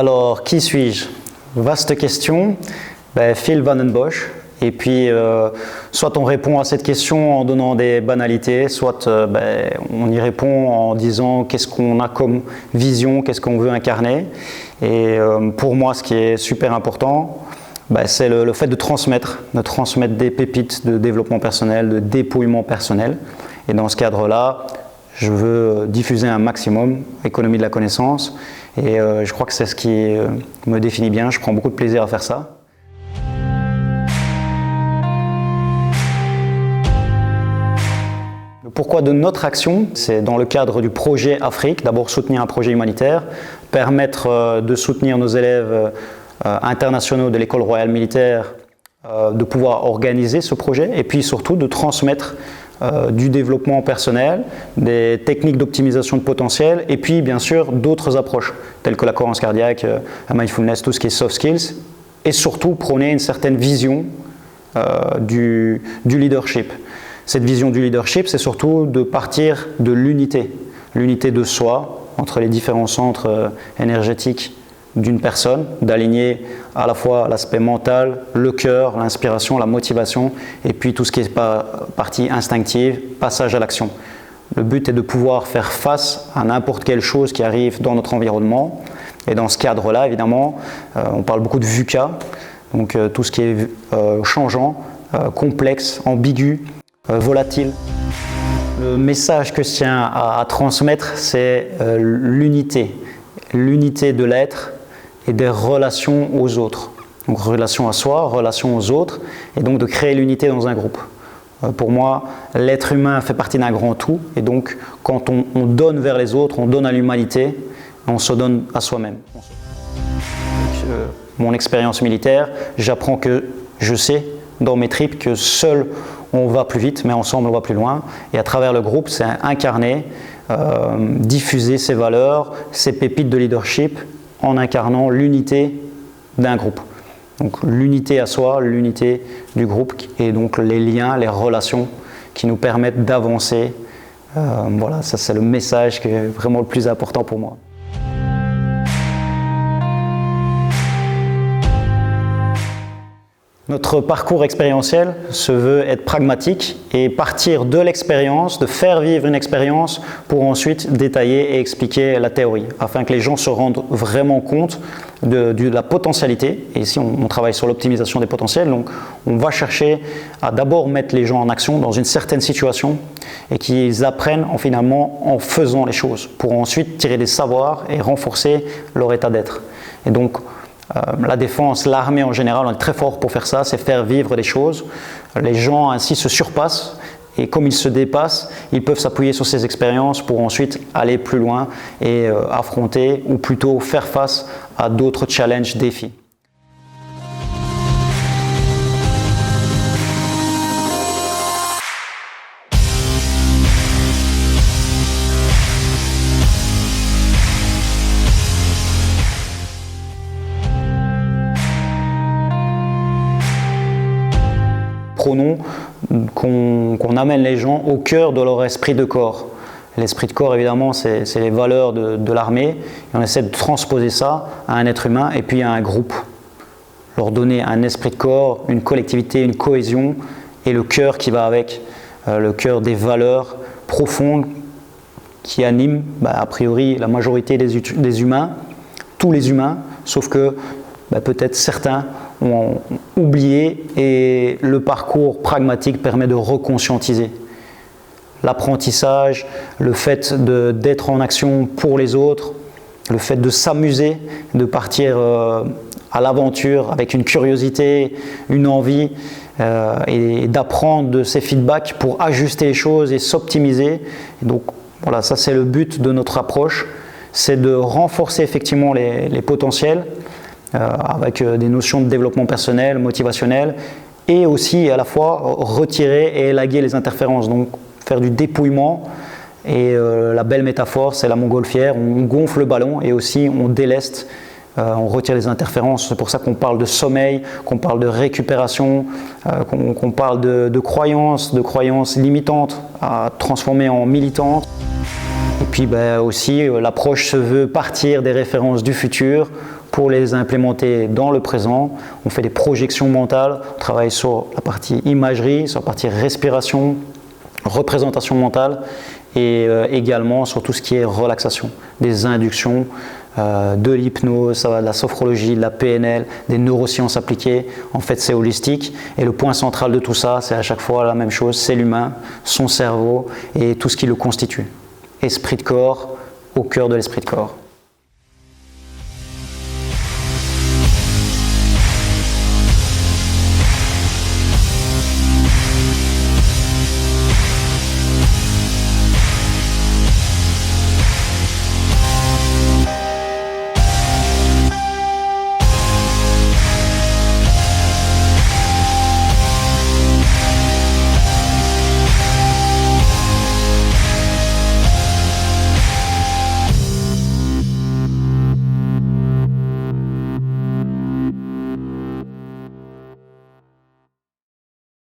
Alors, qui suis-je? Vaste question. Phil Van den Bosch. Et puis, soit on répond à cette question en donnant des banalités, soit on y répond en disant qu'est-ce qu'on a comme vision, qu'est-ce qu'on veut incarner. Et pour moi, ce qui est super important, c'est le fait de transmettre des pépites de développement personnel, de dépouillement personnel. Et dans ce cadre-là, je veux diffuser un maximum, économie de la connaissance. Et je crois que c'est ce qui me définit bien. Je prends beaucoup de plaisir à faire ça. Le pourquoi de notre action, c'est dans le cadre du projet Afrique. D'abord soutenir un projet humanitaire, permettre de soutenir nos élèves internationaux de l'école royale militaire, de pouvoir organiser ce projet et puis surtout de transmettre du développement personnel, des techniques d'optimisation de potentiel et puis bien sûr d'autres approches telles que la cohérence cardiaque, la mindfulness, tout ce qui est soft skills et surtout prôner une certaine vision du leadership. Cette vision du leadership, c'est surtout de partir de l'unité de soi entre les différents centres énergétiques d'une personne, d'aligner à la fois l'aspect mental, le cœur, l'inspiration, la motivation et puis tout ce qui est partie instinctive, passage à l'action. Le but est de pouvoir faire face à n'importe quelle chose qui arrive dans notre environnement et dans ce cadre-là, évidemment, on parle beaucoup de VUCA, donc tout ce qui est changeant, complexe, ambigu, volatile. Le message que je tiens à transmettre, c'est l'unité de l'être et des relations aux autres. Donc relation à soi, relation aux autres, et donc de créer l'unité dans un groupe. Pour moi, l'être humain fait partie d'un grand tout, et donc quand on donne vers les autres, on donne à l'humanité, on se donne à soi-même. Mon expérience militaire, j'apprends que je sais dans mes tripes que seul on va plus vite, mais ensemble on va plus loin. Et à travers le groupe, c'est incarner, diffuser ces valeurs, ces pépites de leadership, en incarnant l'unité d'un groupe. Donc l'unité à soi, l'unité du groupe et donc les liens, les relations qui nous permettent d'avancer. Voilà, ça c'est le message qui est vraiment le plus important pour moi. Notre parcours expérientiel se veut être pragmatique et partir de l'expérience, de faire vivre une expérience pour ensuite détailler et expliquer la théorie, afin que les gens se rendent vraiment compte de la potentialité. Et ici, on travaille sur l'optimisation des potentiels, donc on va chercher à d'abord mettre les gens en action dans une certaine situation et qu'ils apprennent finalement en faisant les choses, pour ensuite tirer des savoirs et renforcer leur état d'être. Et donc, la défense, l'armée en général, on est très fort pour faire ça, c'est faire vivre des choses. Les gens ainsi se surpassent et comme ils se dépassent, ils peuvent s'appuyer sur ces expériences pour ensuite aller plus loin et affronter ou plutôt faire face à d'autres challenges, défis. Prônons qu'on amène les gens au cœur de leur esprit de corps. L'esprit de corps, évidemment, c'est les valeurs de l'armée. Et on essaie de transposer ça à un être humain et puis à un groupe. Leur donner un esprit de corps, une collectivité, une cohésion et le cœur qui va avec. Le cœur des valeurs profondes qui animent, a priori, la majorité des humains, tous les humains, sauf que peut-être certains ont oublié et le parcours pragmatique permet de reconscientiser. L'apprentissage, le fait d'être en action pour les autres, le fait de s'amuser, de partir à l'aventure avec une curiosité, une envie et d'apprendre de ces feedbacks pour ajuster les choses et s'optimiser. Et donc voilà, ça c'est le but de notre approche, c'est de renforcer effectivement les potentiels avec des notions de développement personnel, motivationnel, et aussi à la fois retirer et élaguer les interférences, donc faire du dépouillement. Et la belle métaphore, c'est la montgolfière, on gonfle le ballon et aussi on déleste, on retire les interférences. C'est pour ça qu'on parle de sommeil, qu'on parle de récupération, qu'on parle de croyances limitantes à transformer en militantes. Et puis aussi, l'approche se veut partir des références du futur pour les implémenter dans le présent. On fait des projections mentales, on travaille sur la partie imagerie, sur la partie respiration, représentation mentale et également sur tout ce qui est relaxation, des inductions, de l'hypnose, ça va de la sophrologie, de la PNL, des neurosciences appliquées. En fait, c'est holistique et le point central de tout ça, c'est à chaque fois la même chose, c'est l'humain, son cerveau et tout ce qui le constitue. Esprit de corps, au cœur de l'esprit de corps.